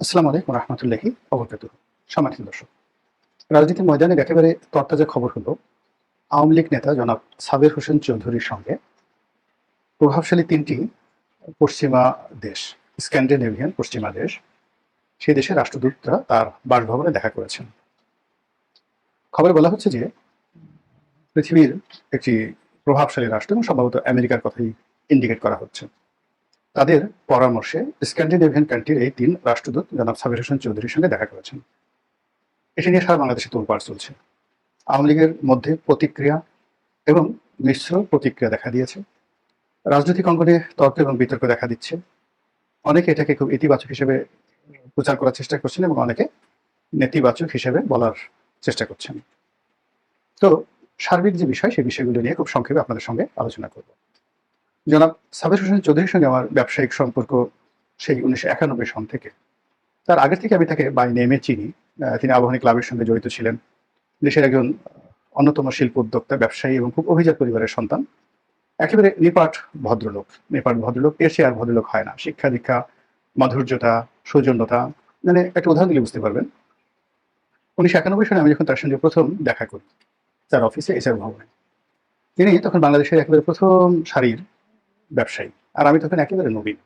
আসসালামু আলাইকুম রহমতুল্লাহি ওবরাকাতুহ। সম্মানিত দর্শক, রাজনীতির ময়দানের একেবারে তরতাজা খবর হলো আওয়ামী লীগ নেতা জনাব সাবের হোসেন চৌধুরীর সঙ্গে প্রভাবশালী তিনটি পশ্চিমা দেশ, স্ক্যান্ডিনেভিয়ান পশ্চিমা দেশ, সেই দেশের রাষ্ট্রদূতরা তার বাসভবনে দেখা করেছেন। খবরে বলা হচ্ছে যে পৃথিবীর একটি প্রভাবশালী রাষ্ট্র এবং সম্ভবত আমেরিকার কথাই ইন্ডিকেট করা হচ্ছে, তাদের পরামর্শে স্ক্যান্ডিনেভিয়ান কান্ট্রির এই তিন রাষ্ট্রদূত জনাব সাবের হোসেন চৌধুরীর সঙ্গে দেখা করেছেন। এটি নিয়ে সারা বাংলাদেশে তোলপাড় চলছে। আওয়ামী লীগের মধ্যে প্রতিক্রিয়া এবং মিশ্র প্রতিক্রিয়া দেখা দিয়েছে। রাজনৈতিক অঙ্গনে তর্ক এবং বিতর্ক দেখা দিচ্ছে। অনেকে এটাকে খুব ইতিবাচক হিসেবে প্রচার করার চেষ্টা করছেন এবং অনেকে নেতিবাচক হিসেবে বলার চেষ্টা করছেন। তো সার্বিক যে বিষয়, সেই বিষয়গুলো নিয়ে খুব সংক্ষেপে আপনাদের সঙ্গে আলোচনা করব। জনাব সাবের হোসেন চৌধুরীর সঙ্গে আমার ব্যবসায়িক সম্পর্ক সেই 1991 সন থেকে। তার আগের থেকে আমি তাকে বাই নেমে চিনি। তিনি আবাহনী ক্লাবের সঙ্গে জড়িত ছিলেন। দেশের একজন অন্যতম শিল্প উদ্যোক্তা, ব্যবসায়ী এবং খুব অভিজাত পরিবারের সন্তান। একেবারে নিপাট ভদ্রলোক। নিপাট ভদ্রলোক, এর চেয়ে আর ভদ্রলোক হয় না। শিক্ষা দীক্ষা, মাধুর্যতা, সৌজন্যতা, মানে একটা উদাহরণ দিলে বুঝতে পারবেন। 1991 সালে আমি যখন তার সঙ্গে প্রথম দেখা করি তার অফিসে, এইচআর ভবনে, তিনি তখন বাংলাদেশের একেবারে প্রথম সারির ব্যবসায়ী, আর আমি তখন একেবারে নবীন।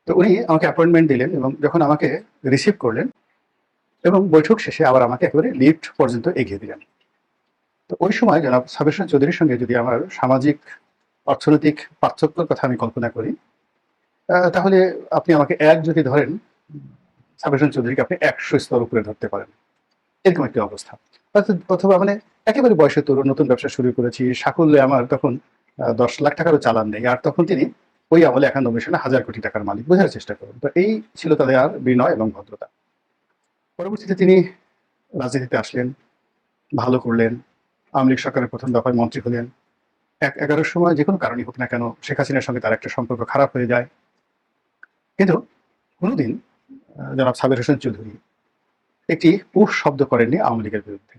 তো উনি আমাকে অ্যাপয়েন্টমেন্ট দিলেন এবং যখন আমাকে রিসিভ করলেন এবং বৈঠক শেষে আবার আমাকে একেবারে লিফট পর্যন্ত এগিয়ে দিলেন। তো ওই সময় জনাব সাবের হোসেন চৌধুরীর সঙ্গে যদি আমার সামাজিক অর্থনৈতিক পার্থক্যের কথা আমি কল্পনা করি, তাহলে আপনি আমাকে এক যদি ধরেন, সাবের হোসেন চৌধুরীকে আপনি 100 স্তর উপরে ধরতে পারেন, এরকম একটি অবস্থা। অথবা মানে একেবারে বয়সে তরুণ, নতুন ব্যবসা শুরু করেছি, সাকল্যে আমার তখন 10 লাখ টাকারও চালান নেই, আর তখন তিনি ওই আমলে 91 সালে 1,000 কোটি টাকার মালিক। বোঝার চেষ্টা করুন। তো এই ছিল তাদের আর বিনয় এবং ভদ্রতা। পরবর্তীতে তিনি রাজনীতিতে আসলেন, ভালো করলেন, আওয়ামী লীগ সরকারের প্রথম দফায় মন্ত্রী হলেন। 11 সময় যে কোনো কারণই হোক না কেন, শেখ হাসিনার সঙ্গে তার একটা সম্পর্ক খারাপ হয়ে যায়। কিন্তু কোনোদিন জনাব সাবের হোসেন চৌধুরী একটি উফ শব্দ করেননি আওয়ামী লীগের বিরুদ্ধে।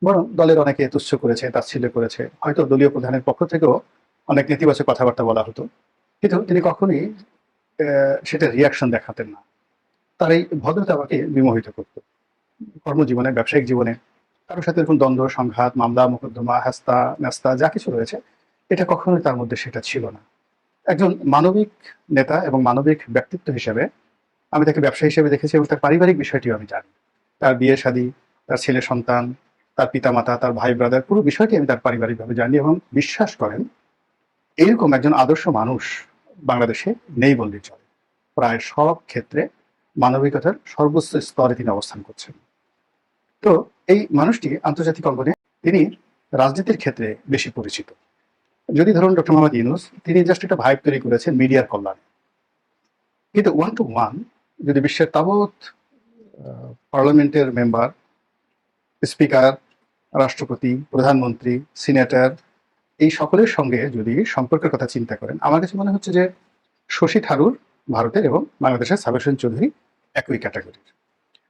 বরং দলের অনেকে তুচ্ছ করেছে, তাচ্ছিল্য করেছে, হয়তো দলীয় প্রধানের পক্ষ থেকেও অনেক নেতিবাচক কথাবার্তা বলা হতো, কিন্তু তিনি কখনোই সেটা রিয়াকশন দেখাতেন না। তার এই ভদ্রতা আমাকে বিমোহিত করতো। কর্মজীবনে, ব্যবসায়িক জীবনে কারোর সাথে এরকম দ্বন্দ্ব, সংঘাত, মামলা মোকদ্দমা, হাস্তা ন্যাস্তা যা কিছু রয়েছে, এটা কখনোই তার মধ্যে সেটা ছিল না। একজন মানবিক নেতা এবং মানবিক ব্যক্তিত্ব হিসেবে আমি তাকে ব্যবসা হিসেবে দেখেছি এবং তার পারিবারিক বিষয়টিও আমি জানি। তার বিয়ে শাদী, তার ছেলে সন্তান, তার পিতামাতা, তার ভাই ব্রাদার, পুরো বিষয়টি আমি তার পারিবারিকভাবে জানি এবং বিশ্বাস করেন এরকম একজন আদর্শ মানুষ বাংলাদেশে নেই বললেই চলে। প্রায় সব ক্ষেত্রে মানবিকতার সর্বোচ্চ স্তরে তিনি অবস্থান করছেন। তো এই মানুষটি আন্তর্জাতিক অঙ্গনে তিনি রাজনীতির ক্ষেত্রে বেশি পরিচিত। যদি ধরুন ডক্টর মোহাম্মদ ইউনূস, তিনি জাস্ট একটা ভাইব তৈরি করেছেন মিডিয়ার কল্যাণে, কিন্তু ওয়ান টু ওয়ান যদি বিশ্বের তাবৎ পার্লামেন্টের মেম্বার, স্পিকার, রাষ্ট্রপতি, প্রধানমন্ত্রী, সিনেটর, এই সকলের সঙ্গে যদি সম্পর্কের কথা চিন্তা করেন, আমার কাছে মনে হচ্ছে যে শশী থারুর ভারতের এবং বাংলাদেশের সাবের হোসেন চৌধুরী একই ক্যাটাগরির।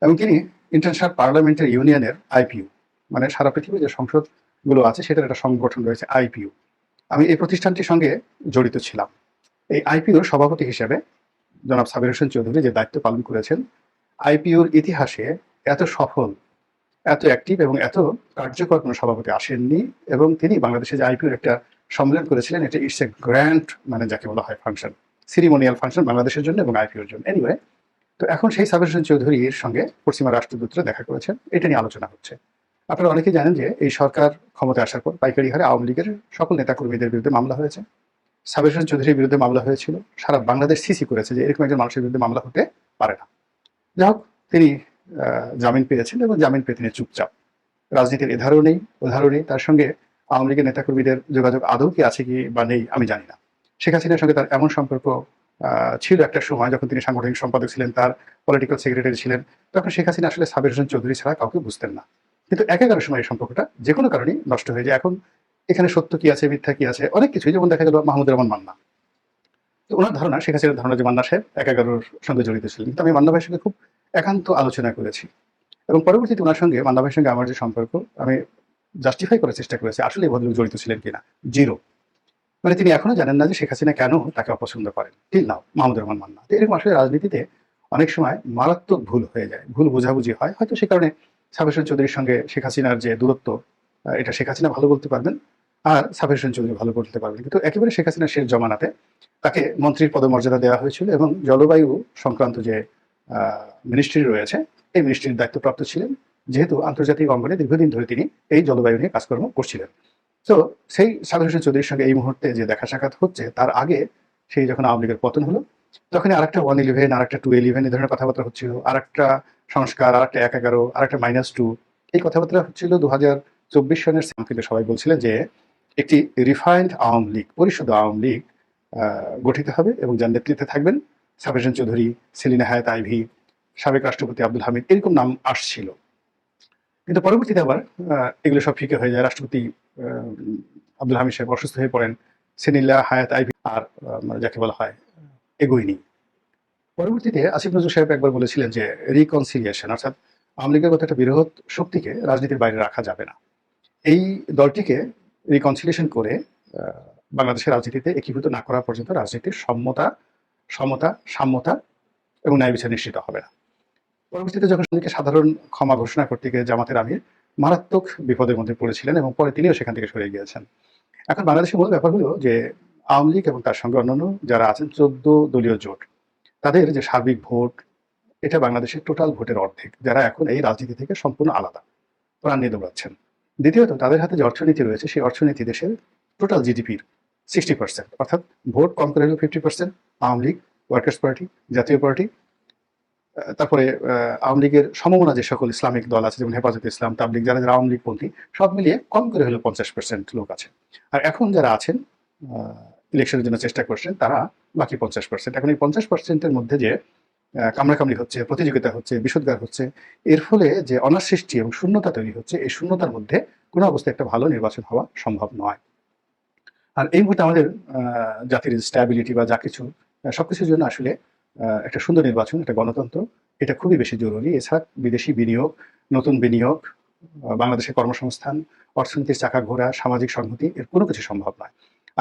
এবং তিনি ইন্টারন্যাশনাল পার্লামেন্টারি ইউনিয়নের আইপিইউ, মানে সারা পৃথিবীর যে সংসদগুলো আছে সেটার একটা সংগঠন রয়েছে আইপিইউ। আমি এই প্রতিষ্ঠানটির সঙ্গে জড়িত ছিলাম। এই আইপিইউর সভাপতি হিসেবে জনাব সাবের হোসেন চৌধুরী যে দায়িত্ব পালন করেছেন, আইপিইউর ইতিহাসে এত সফল, এত অ্যাক্টিভ এবং এত কার্যকর কোনো সভাপতি আসেননি। এবং তিনি বাংলাদেশে যে আইপিইউর একটা সম্মেলন করেছিলেন, এটা ইটস এ গ্র্যান্ড, মানে যাকে বলা হয় ফাংশন, সিরিমোনিয়াল ফাংশন বাংলাদেশের জন্য এবং আইপিইউর জন্য। এনিওয়ে, তো এখন সেই সাবের হোসেন চৌধুরীর সঙ্গে পশ্চিমা রাষ্ট্রদূতরা দেখা করেছেন, এটা নিয়ে আলোচনা হচ্ছে। আপনারা অনেকেই জানেন যে এই সরকার ক্ষমতায় আসার পর পাইকারি হারে আওয়ামী লীগের সকল নেতাকর্মীদের বিরুদ্ধে মামলা হয়েছে। সাবের হোসেন চৌধুরীর বিরুদ্ধে মামলা হয়েছিল। সারা বাংলাদেশ সিসি করেছে যে এরকম একজন মানুষের বিরুদ্ধে মামলা হতে পারে না। যাই হোক, তিনি জামিন পেয়েছেন এবং জামিন পেয়ে তিনি চুপচাপ। রাজনীতির এধারও নেই, ওধারও নেই। তার সঙ্গে আওয়ামী লীগের নেতাকর্মীদের যোগাযোগ আদৌ কি আছে কি বা নেই আমি জানি না। শেখ হাসিনার সঙ্গে তার এমন সম্পর্ক ছিল একটা সময় যখন তিনি সাংগঠনিক সম্পাদক ছিলেন, তার পলিটিক্যাল সেক্রেটারি ছিলেন, তখন শেখ হাসিনা আসলে সাবের হোসেন চৌধুরী ছাড়া কাউকে বুঝতেন না। কিন্তু একেবারে সময় এই সম্পর্কটা যে কোনো কারণেই নষ্ট হয়ে যায়। এখন এখানে সত্য কি আছে, মিথ্যা কি আছে, অনেক কিছুই, যেমন দেখা গেল মাহমুদুর রহমান মান্না। তো ওনার ধারণা, শেখ হাসিনার ধারণা যে মান্না সাহেব 11-র সঙ্গে জড়িত ছিলেন, কিন্তু আমি মান্না ভাইয়ের সঙ্গে খুব একান্ত আলোচনা করেছি এবং পরবর্তীতে ওনার সঙ্গে, মান্না ভাইয়ের সঙ্গে আমার যে সম্পর্ক, আমি জাস্টিফাই করার চেষ্টা করেছি আসলে এই ভদ্রলোক জড়িত ছিলেন কিনা। জিরো। মানে তিনি এখনো জানেন না যে শেখ হাসিনা কেন তাকে অপছন্দ করেন, ঠিক নাও মাহমুদুর রহমান মান্না। তো এরকম আসলে রাজনীতিতে অনেক সময় মারাত্মক ভুল হয়ে যায়, ভুল বোঝাবুঝি হয়। হয়তো সে কারণে সাবের হোসেন চৌধুরীর সঙ্গে শেখ হাসিনার যে দূরত্ব, এটা শেখ হাসিনা ভালো বলতে পারবেন, আর সাবের হোসেন চৌধুরী ভালো বলতে পারবেন। কিন্তু একেবারে শেখ হাসিনার শেষ জমানাতে তাকে মন্ত্রীর পদমর্যাদা দেওয়া হয়েছিল এবং জলবায়ু সংক্রান্ত যে মিনিস্ট্রি রয়েছে, এই মিনিস্ট্রির দায়িত্বপ্রাপ্ত ছিলেন, যেহেতু আন্তর্জাতিক অঙ্গনে দীর্ঘদিন ধরে তিনি এই জলবায়ু নিয়ে কাজকর্ম করছিলেন। তো সেই সাবের হোসেন চৌধুরীর সঙ্গে এই মুহূর্তে যে দেখা সাক্ষাৎ হচ্ছে, তার আগে সেই যখন আওয়ামী লীগের পতন হলো, তখন আরেকটা 111, আরেকটা 211 এই ধরনের কথাবার্তা হচ্ছিল, আরেকটা সংস্কার, আরেকটা 111, আরেকটা -2, এই কথাবার্তা হচ্ছিল 2024 সনের সামথিংয়ে। সবাই বলছিলেন যে একটি রিফাইন্ড আওয়ামী লীগ, পরিশুদ্ধ আওয়ামী লীগ গঠিত হবে এবং যার নেতৃত্বে থাকবেন সাবের হোসেন চৌধুরী, সেলিনা হায়াৎ আইভী, সাবেক রাষ্ট্রপতি আব্দুল হামিদ, এরকম নাম আসছিল। কিন্তু পরবর্তীতে আবার এগুলো সব ফিকে হয়ে যায়। রাষ্ট্রপতি আব্দুল হামিদ সাহেব অসুস্থ হয়ে পড়েন, সেলিনা হায়াৎ আইভী আর যাকে বলা হয় এগোয়নি। পরবর্তীতে আসিফ নজরুল সাহেব একবার বলেছিলেন যে রিকনসিলিয়েশন, অর্থাৎ আওয়ামী লীগের মতো একটা বৃহৎ শক্তিকে রাজনীতির বাইরে রাখা যাবে না। এই দলটিকে রিকনসিলিয়েশন করে বাংলাদেশের রাজনীতিতে একীভূত না করা পর্যন্ত রাজনীতির সমতা, সাম্যতা এবং ন্যায় বিচার নিশ্চিত হবে না। পরবর্তীতে যখন সাধারণ ক্ষমা ঘোষণা করতে গিয়ে জামাতের আমির মারাত্মক বিপদের মধ্যে পড়েছিলেন এবং পরে তিনিও সেখান থেকে সরে গিয়েছেন। এখন বাংলাদেশের মূল ব্যাপার হলো যে আওয়ামী লীগ এবং তার সঙ্গে অন্যান্য যারা আছেন 14 দলীয় জোট, তাদের যে সার্বিক ভোট, এটা বাংলাদেশের টোটাল ভোটের অর্ধেক, যারা এখন এই রাজনীতি থেকে সম্পূর্ণ আলাদা, প্রাণ নিয়ে দৌড়াচ্ছেন। দ্বিতীয়ত, তাদের হাতে যে অর্থনীতি রয়েছে, সেই অর্থনীতি দেশের টোটাল জিডিপির 60%, অর্থাৎ ভোট কম করে হলেও 50% আওয়ামী লীগ, ওয়ার্কার্স পার্টি, জাতীয় পার্টি, তারপরে আওয়ামী লীগের সমমনা যে সকল ইসলামিক দল আছে, যেমন হেফাজতে ইসলাম, তাবলিগ, যারা যারা আওয়ামী লীগপন্থী, সব মিলিয়ে কম করে হলেও 50% লোক আছে। আর এখন যারা আছেন ইলেকশনের জন্য চেষ্টা করছেন, তারা বাকি 50%। এখন এই 50%-এর মধ্যে যে কামড়াকামড়ি হচ্ছে, প্রতিযোগিতা হচ্ছে, বিষোদ্গার হচ্ছে, এর ফলে যে অনাসৃষ্টি এবং শূন্যতা তৈরি হচ্ছে, এই শূন্যতার মধ্যে কোনো অবস্থায় একটা ভালো নির্বাচন হওয়া সম্ভব নয়। আর এই মুহূর্তে আমাদের জাতির স্ট্যাবিলিটি বা যা কিছু, সবকিছুর জন্য আসলে একটা সুন্দর নির্বাচন, একটা গণতন্ত্র, এটা খুবই বেশি জরুরি। এছাড়া বিদেশি বিনিয়োগ, নতুন বিনিয়োগ, বাংলাদেশের কর্মসংস্থান, অর্থনীতির চাকা ঘোরা, সামাজিক সংহতি, এর কোনো কিছু সম্ভব নয়।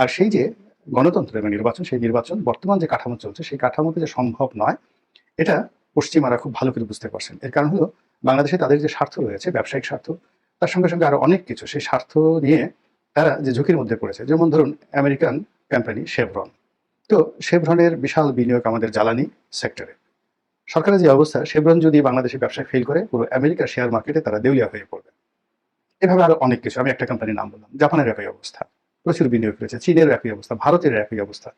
আর সেই যে গণতন্ত্র এবং নির্বাচন, সেই নির্বাচন বর্তমান যে কাঠামো চলছে, সেই কাঠামোতে যে সম্ভব নয়, এটা পশ্চিমারা খুব ভালো করে বুঝতে পারছেন। এর কারণ হলো বাংলাদেশে তাদের যে স্বার্থ রয়েছে, ব্যবসায়িক স্বার্থ, তার সঙ্গে সঙ্গে আরো অনেক কিছু, সেই স্বার্থ নিয়ে তারা যে ঝুঁকির মধ্যে পড়েছে। যেমন ধরুন আমেরিকান কোম্পানি শেভরন, তো শেভরনের বিশাল বিনিয়োগ আমাদের জ্বালানি সেক্টরে। সরকারের যে অবস্থা, শেভরন যদি বাংলাদেশে ব্যবসায় ফেল করে, পুরো আমেরিকার শেয়ার মার্কেটে তারা দেউলিয়া হয়ে পড়বে। এভাবে আরো অনেক কিছু, আমি একটা কোম্পানির নাম বললাম, জাপানের একই অবস্থা, প্রচুর বিনিয়োগ রয়েছে, চীনের একই অবস্থা, ভারতের একই অবস্থা।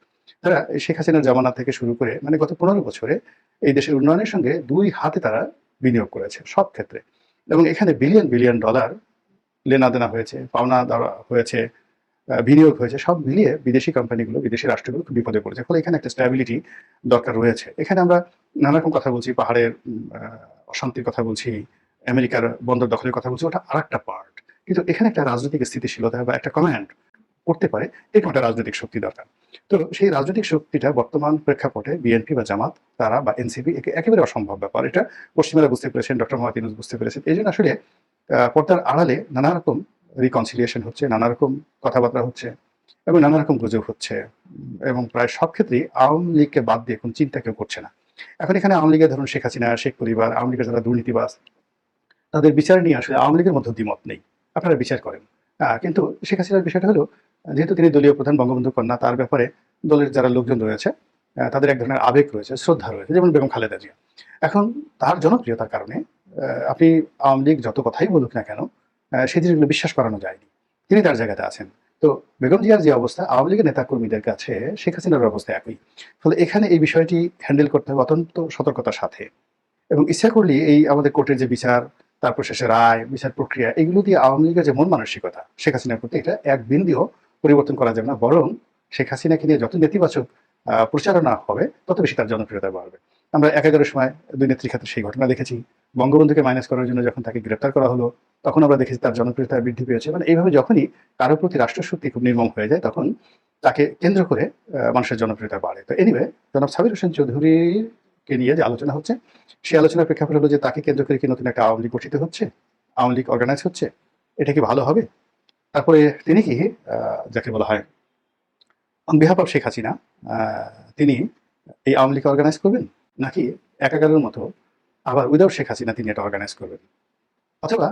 তারা শেখ হাসিনার জামানা থেকে শুরু করে মানে গত 15 বছরে এই দেশের উন্নয়নের সঙ্গে দুই হাতে তারা বিনিয়োগ করেছে সব ক্ষেত্রে, এবং এখানে বিলিয়ন বিলিয়ন ডলার লেনাদেনা হয়েছে, পাওনা দেওয়া হয়েছে, বিনিয়োগ হয়েছে। সব মিলিয়ে বিদেশি কোম্পানিগুলো, বিদেশি রাষ্ট্রগুলো খুব বিপদে পড়েছে। ফলে এখানে একটা স্ট্যাবিলিটি দরকার রয়েছে। এখানে আমরা নানা রকম কথা বলছি, পাহাড়ের অশান্তির কথা বলছি, আমেরিকার বন্দর দখলের কথা বলছি, ওটা আরেকটা পার্ট। কিন্তু এখানে একটা রাজনৈতিক স্থিতিশীলতা বা একটা কমান্ড করতে পারে, এরকম একটা রাজনৈতিক শক্তি দরকার। তো সেই রাজনৈতিক শক্তিটা বর্তমান প্রেক্ষাপটে বিএনপি বা জামাত, তারা বা এনসিপি, একেবারে অসম্ভব ব্যাপার। এটা পশ্চিমারা বুঝতে পেরেছেন, ডক্টর মোহাম্মদ ইউনূস বুঝতে পেরেছেন। এই জন্য আসলে পর্দার আড়ালে নানা রকম রিকনসিলিয়েশন হচ্ছে, নানা রকম কথাবার্তা হচ্ছে এবং নানা রকম গুজব হচ্ছে, এবং প্রায় সব ক্ষেত্রেই আওয়ামী লীগকে বাদ দিয়ে কোন চিন্তা কেউ করছে না। এখন এখানে আওয়ামী লীগের ধরুন শেখ হাসিনা, শেখ পরিবার, আওয়ামী লীগের যারা দুর্নীতিবাজ, তাদের বিচার নিয়ে আসলে আওয়ামী লীগের মধ্যে দ্বিমত নেই, আপনারা বিচার করেন। কিন্তু শেখ হাসিনার বিষয়টা হলো, যেহেতু তিনি দলীয় প্রধান, বঙ্গবন্ধু কন্যা, তার ব্যাপারে দলের যারা লোকজন রয়েছে, তাদের এক ধরনের আবেগ রয়েছে, শ্রদ্ধা রয়েছে, যেমন বেগম খালেদা জিয়া। এখন তার জনপ্রিয়তার কারণে আপনি আওয়ামী লীগ যত কথাই বলুক না কেন, সেই জিনিসগুলো বিশ্বাস করানো যায়নি। তিনি তার জায়গাতে আছেন। তো বেগম জিয়ার যে অবস্থা, আওয়ামী লীগের নেতাকর্মীদের কাছে শেখ হাসিনার অবস্থা একই। ফলে এখানে এই বিষয়টি হ্যান্ডেল করতে হবে অত্যন্ত সতর্কতার সাথে, এবং ইচ্ছা করলে এই আমাদের কোর্টের যে বিচার, তারপর শেষে রায়, বিচার প্রক্রিয়া, এগুলো দিয়ে আওয়ামী লীগের যে মন মানসিকতা শেখ হাসিনার প্রতি, এটা এক বিন্দুও পরিবর্তন করা যাবে না। বরং শেখ হাসিনাকে নিয়ে যত নেতিবাচক প্রচারণা হবে, তত বেশি তার জনপ্রিয়তা বাড়বে। আমরা 11 সময় দুই নেত্রীর ক্ষেত্রে সেই ঘটনা দেখেছি। বঙ্গবন্ধুকে মাইনাস করার জন্য যখন তাকে গ্রেপ্তার করা হলো, তখন আমরা দেখেছি তার জনপ্রিয়তা বৃদ্ধি পেয়েছে। মানে এইভাবে যখনই কারোর প্রতি রাষ্ট্রশক্তি খুব নির্মম হয়ে যায়, তখন তাকে কেন্দ্র করে মানুষের জনপ্রিয়তা বাড়ে। তো এনিওয়ে, জনাব সাবির হোসেন চৌধুরীকে নিয়ে যে আলোচনা হচ্ছে, সেই আলোচনার প্রেক্ষাপট হলো যে তাকে কেন্দ্র করে কি নতুন একটা আওয়ামী লীগ গঠিত হচ্ছে, আওয়ামী লীগ অর্গানাইজ হচ্ছে, এটা কি ভালো হবে? তারপরে তিনি কি যাকে বলা হয় on behalf of Sheikh Hasina, তিনি এই আওয়ামী লীগ অর্গানাইজ করবেন, নাকি একাগারের মতো আবার উইদাউট শেখ হাসিনা তিনি এটা অর্গানাইজ করবেন, অথবা